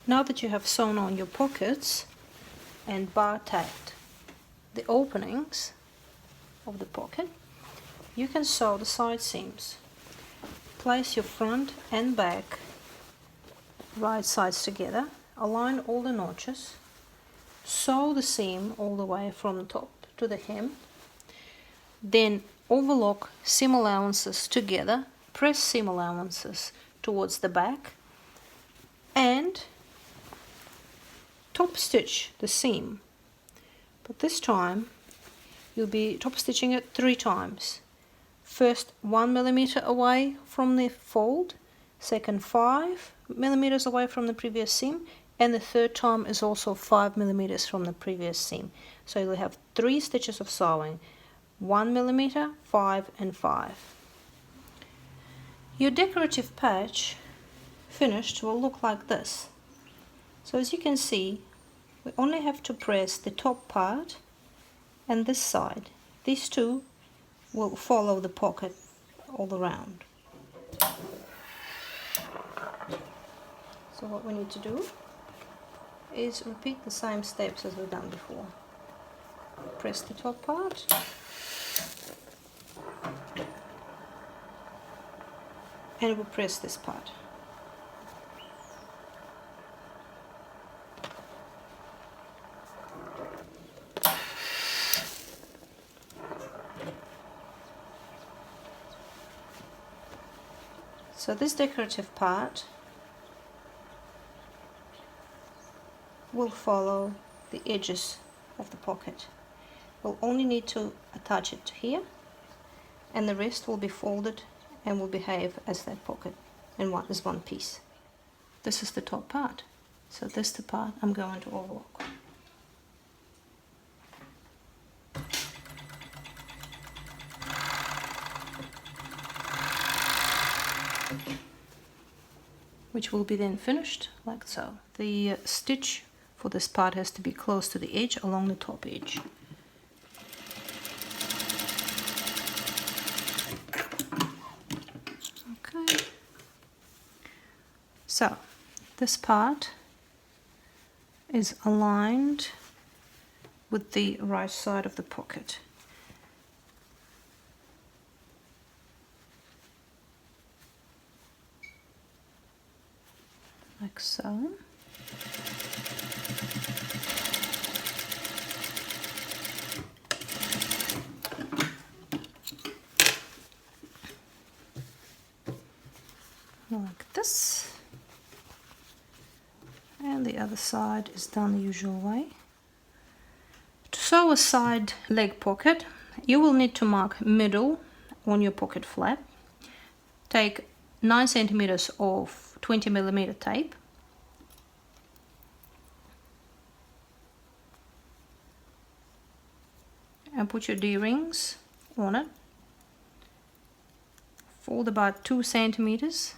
Now that you have sewn on your pockets and bar tacked the openings of the pocket, you can sew the side seams. Place your front and back right sides together, align all the notches, sew the seam all the way from the top to the hem, then overlock seam allowances together, press seam allowances towards the back, and top stitch the seam. But this time you'll be top stitching it 3 times. First 1 millimeter away from the fold, second 5 millimeters away from the previous seam, and the third time is also 5 millimeters from the previous seam. So you'll have 3 stitches of sewing, 1 millimeter, 5 and 5. Your decorative patch finished will look like this. So as you can see, we only have to press the top part and this side. These two will follow the pocket all around. So what we need to do is repeat the same steps as we've done before. Press the top part, and we'll press this part. So this decorative part will follow the edges of the pocket. We'll only need to attach it here, and the rest will be folded and will behave as that pocket and as one piece. This is the top part. So this is the part I'm going to overlock. Which will be then finished like so. The stitch for this part has to be close to the edge along the top edge. Okay. So this part is aligned with the right side of the pocket. Like so. Like this. And the other side is done the usual way. To sew a side leg pocket, you will need to mark middle on your pocket flap. Take 9 centimeters of 20 millimeter tape, and put your D-rings on it. Fold about 2 centimeters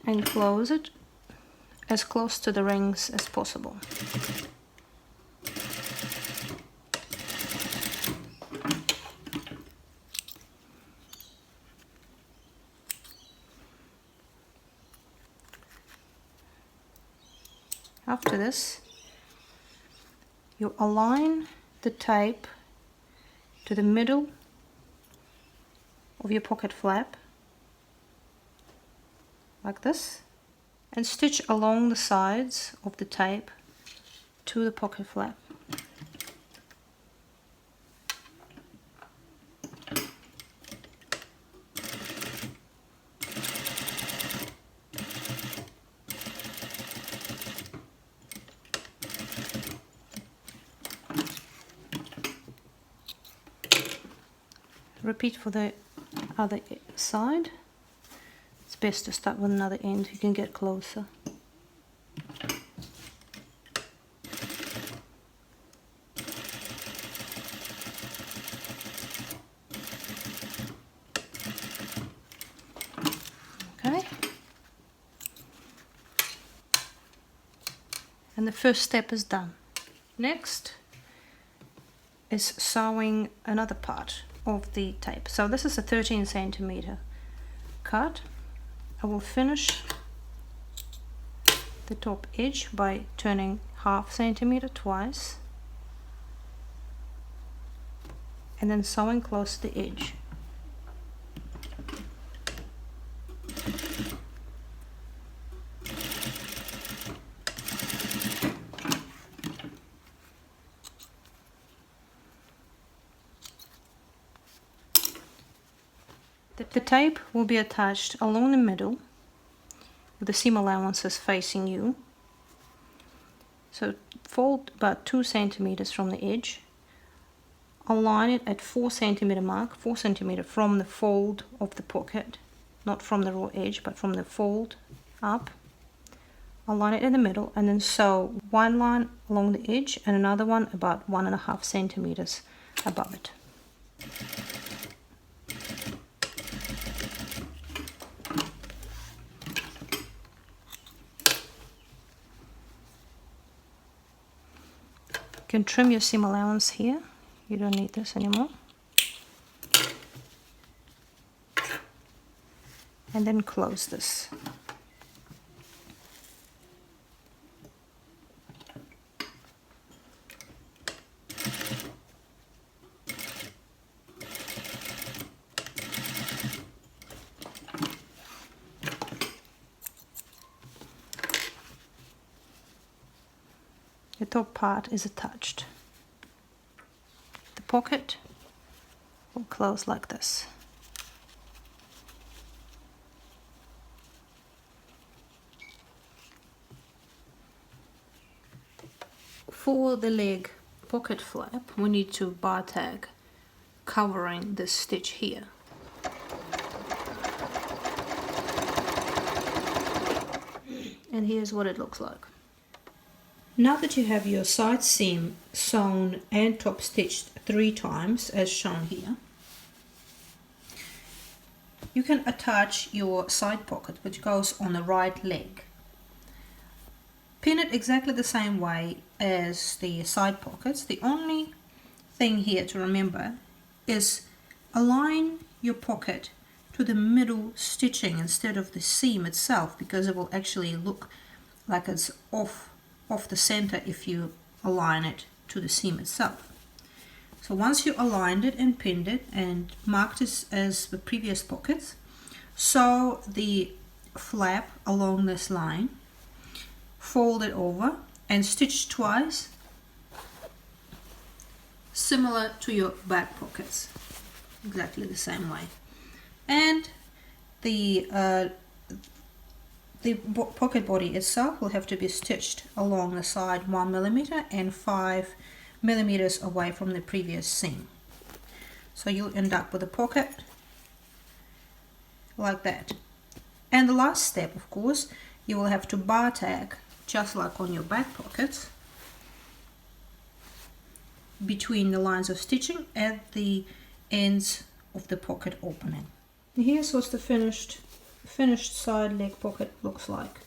and close it as close to the rings as possible. After this, you align the tape to the middle of your pocket flap, like this, and stitch along the sides of the tape to the pocket flap. Repeat for the other side. It's best to start with another end, you can get closer. Okay. And the first step is done. Next is sewing another part of the tape. So this is a 13 centimeter cut, I will finish the top edge by turning 1/2 centimeter twice and then sewing close to the edge. The tape will be attached along the middle with the seam allowances facing you. So fold about 2 centimeters from the edge. Align it at 4 centimeter mark, 4 centimeter from the fold of the pocket, not from the raw edge, but from the fold up. Align it in the middle and then sew one line along the edge and another one about 1.5 centimeters above it. You can trim your seam allowance here. You don't need this anymore. And then close this. The top part is attached. The pocket will close like this. For the leg pocket flap, we need to bar tag covering this stitch here. And here's what it looks like. Now that you have your side seam sewn and top stitched 3 times as shown here, you can attach your side pocket which goes on the right leg. Pin it exactly the same way as the side pockets. The only thing here to remember is align your pocket to the middle stitching instead of the seam itself, because it will actually look like it's off the center if you align it to the seam itself. So once you aligned it and pinned it and marked it as the previous pockets, sew the flap along this line, fold it over and stitch twice, similar to your back pockets, exactly the same way. And the pocket body itself will have to be stitched along the side 1 millimeter and 5 millimeters away from the previous seam. So you'll end up with a pocket like that. And the last step, of course, you will have to bar tag, just like on your back pockets, between the lines of stitching at the ends of the pocket opening. And here's what the finished side leg pocket looks like.